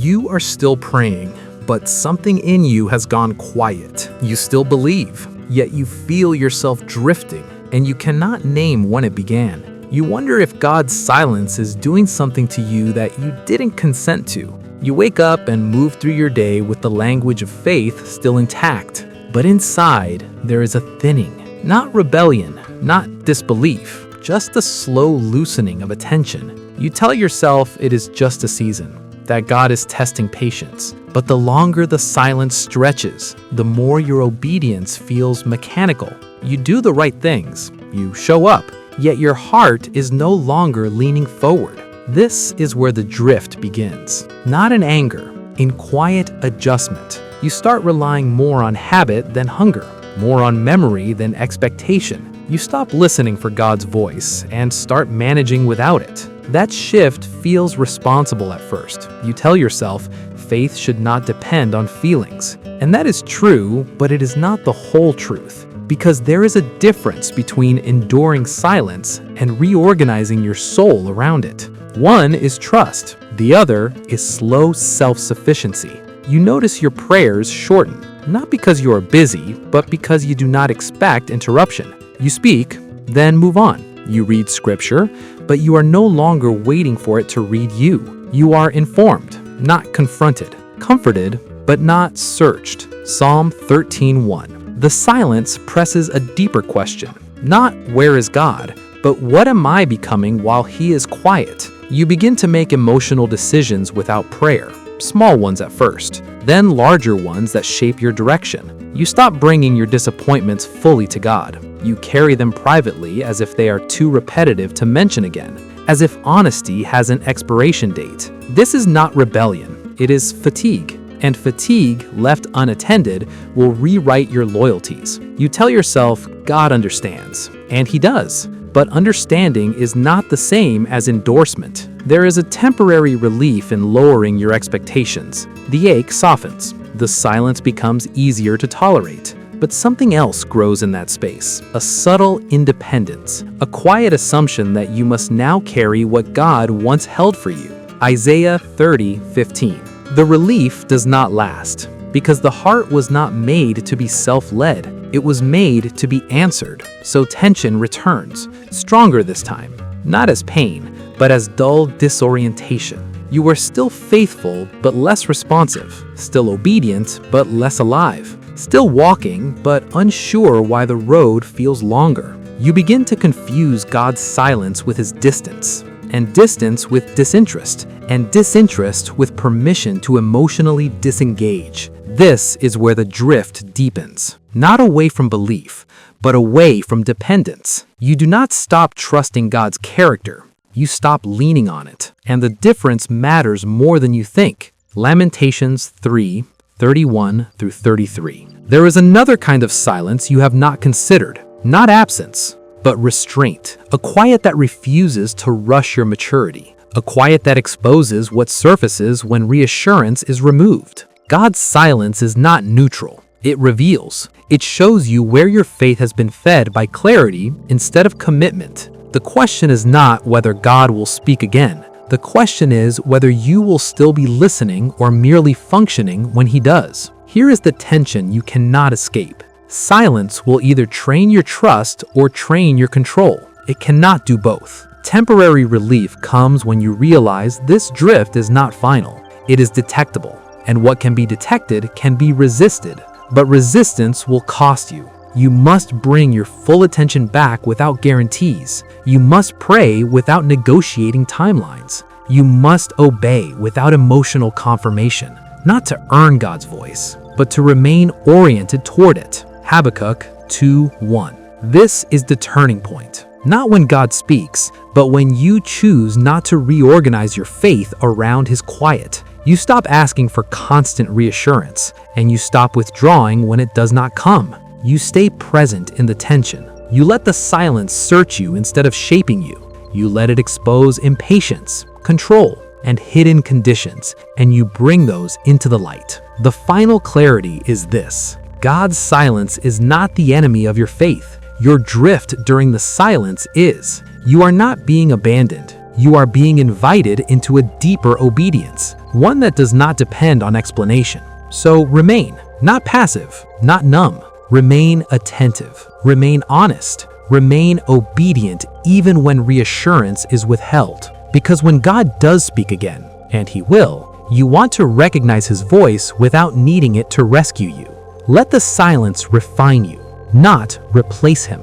You are still praying, but something in you has gone quiet. You still believe, yet you feel yourself drifting, and you cannot name when it began. You wonder if God's silence is doing something to you that you didn't consent to. You wake up and move through your day with the language of faith still intact, but inside there is a thinning, not rebellion, not disbelief, just a slow loosening of attention. You tell yourself it is just a season, that God is testing patience. But the longer the silence stretches, the more your obedience feels mechanical. You do the right things, you show up, yet your heart is no longer leaning forward. This is where the drift begins. Not in anger, in quiet adjustment. You start relying more on habit than hunger, more on memory than expectation. You stop listening for God's voice and start managing without it. That shift feels responsible at first. You tell yourself faith should not depend on feelings. And that is true, but it is not the whole truth. Because there is a difference between enduring silence and reorganizing your soul around it. One is trust. The other is slow self-sufficiency. You notice your prayers shorten, not because you are busy, but because you do not expect interruption. You speak, then move on. You read scripture, but you are no longer waiting for it to read you. You are informed, not confronted, comforted, but not searched. Psalm 13:1. The silence presses a deeper question. Not where is God, but what am I becoming while He is quiet? You begin to make emotional decisions without prayer. Small ones at first, then larger ones that shape your direction. You stop bringing your disappointments fully to God. You carry them privately as if they are too repetitive to mention again, as if honesty has an expiration date. This is not rebellion, it is fatigue. And fatigue, left unattended, will rewrite your loyalties. You tell yourself, God understands, and He does. But understanding is not the same as endorsement. There is a temporary relief in lowering your expectations. The ache softens. The silence becomes easier to tolerate. But something else grows in that space, a subtle independence, a quiet assumption that you must now carry what God once held for you. Isaiah 30:15. The relief does not last, because the heart was not made to be self-led. It was made to be answered. So tension returns, stronger this time, not as pain, but as dull disorientation. You are still faithful, but less responsive, still obedient, but less alive, still walking, but unsure why the road feels longer. You begin to confuse God's silence with His distance, and distance with disinterest, and disinterest with permission to emotionally disengage. This is where the drift deepens, not away from belief, but away from dependence. You do not stop trusting God's character. You stop leaning on it, and the difference matters more than you think. Lamentations 3:31-33. There is another kind of silence you have not considered, not absence, but restraint, a quiet that refuses to rush your maturity, a quiet that exposes what surfaces when reassurance is removed. God's silence is not neutral. It reveals. It shows you where your faith has been fed by clarity instead of commitment. The question is not whether God will speak again. The question is whether you will still be listening or merely functioning when He does. Here is the tension you cannot escape. Silence will either train your trust or train your control. It cannot do both. Temporary relief comes when you realize this drift is not final. It is detectable, and what can be detected can be resisted. But resistance will cost you. You must bring your full attention back without guarantees. You must pray without negotiating timelines. You must obey without emotional confirmation, not to earn God's voice, but to remain oriented toward it. Habakkuk 2:1. This is the turning point. Not when God speaks, but when you choose not to reorganize your faith around His quiet. You stop asking for constant reassurance, and you stop withdrawing when it does not come. You stay present in the tension. You let the silence search you instead of shaping you. You let it expose impatience, control, and hidden conditions, and you bring those into the light. The final clarity is this: God's silence is not the enemy of your faith. Your drift during the silence is. You are not being abandoned. You are being invited into a deeper obedience. one that does not depend on explanation. So remain, not passive, not numb. Remain attentive, remain honest, remain obedient even when reassurance is withheld. Because when God does speak again, and He will, you want to recognize His voice without needing it to rescue you. Let the silence refine you, not replace Him.